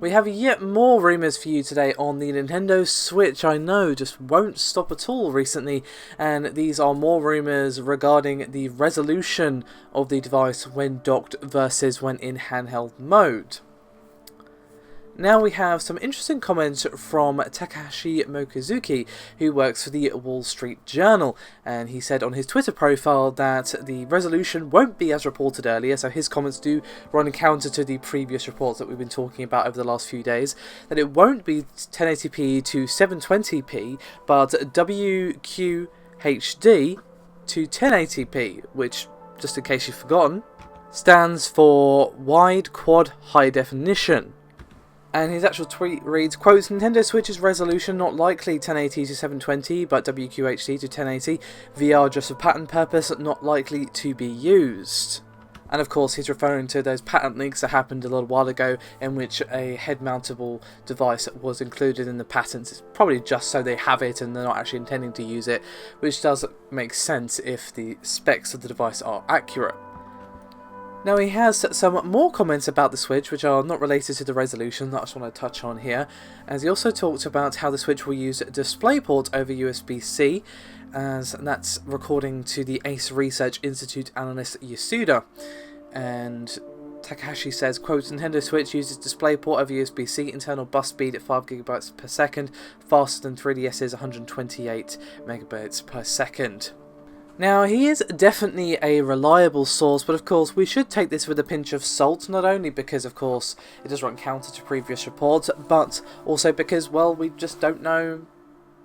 We have yet more rumours for you today on the Nintendo Switch. I know, just won't stop at all recently, and these are more rumours regarding the resolution of the device when docked versus when in handheld mode. Now we have some interesting comments from Takahashi Mochizuki, who works for the Wall Street Journal, and he said on his Twitter profile that the resolution won't be as reported earlier, so his comments do run counter to the previous reports that we've been talking about over the last few days, that it won't be 1080p to 720p, but WQHD to 1080p, which, just in case you've forgotten, stands for Wide Quad High Definition. And his actual tweet reads, quote, Nintendo Switch's resolution not likely 1080 to 720, but WQHD to 1080. VR just for patent purpose, not likely to be used. And of course he's referring to those patent leaks that happened a little while ago in which a head-mountable device was included in the patents. It's probably just so they have it and they're not actually intending to use it, which does make sense if the specs of the device are accurate. Now he has some more comments about the Switch which are not related to the resolution that I just want to touch on here, as he also talked about how the Switch will use DisplayPort over USB-C, as that's according to the Ace Research Institute analyst Yasuda. And Takahashi says, quote, Nintendo Switch uses DisplayPort over USB-C, internal bus speed at 5GB per second, faster than 3DS's 128 megabits per second. Now, he is definitely a reliable source, but of course we should take this with a pinch of salt, not only because of course it does run counter to previous reports, but also because, well, we just don't know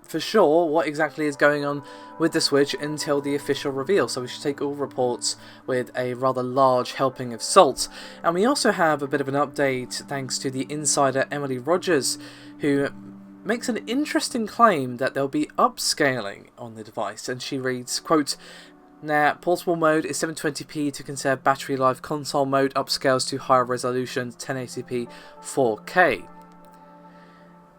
for sure what exactly is going on with the Switch until the official reveal, so we should take all reports with a rather large helping of salt. And we also have a bit of an update thanks to the insider Emily Rogers, who makes an interesting claim that there'll be upscaling on the device, and she reads, quote, now, portable mode is 720p to conserve battery life, console mode upscales to higher resolution, 1080p 4K.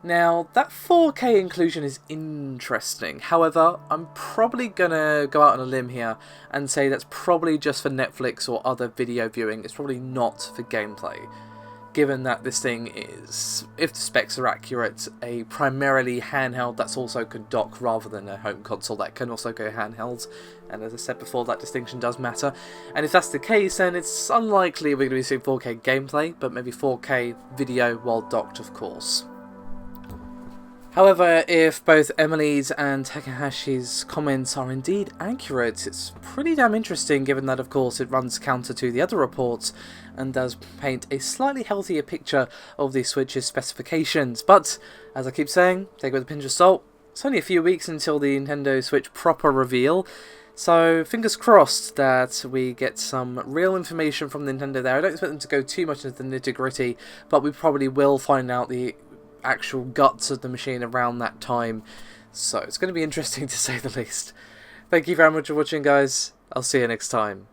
Now, that 4K inclusion is interesting, however, I'm probably gonna go out on a limb here and say that's probably just for Netflix or other video viewing, it's probably not for gameplay. Given that this thing is, if the specs are accurate, a primarily handheld that's also can dock rather than a home console that can also go handheld. And as I said before, that distinction does matter. And if that's the case, then it's unlikely we're going to be seeing 4K gameplay, but maybe 4K video while docked, of course. However, if both Emily's and Takahashi's comments are indeed accurate, it's pretty damn interesting given that of course it runs counter to the other reports and does paint a slightly healthier picture of the Switch's specifications. But, as I keep saying, take it with a pinch of salt. It's only a few weeks until the Nintendo Switch proper reveal, so fingers crossed that we get some real information from Nintendo there. I don't expect them to go too much into the nitty-gritty, but we probably will find out the actual guts of the machine around that time, so it's going to be interesting to say the least. Thank you very much for watching, guys. I'll see you next time.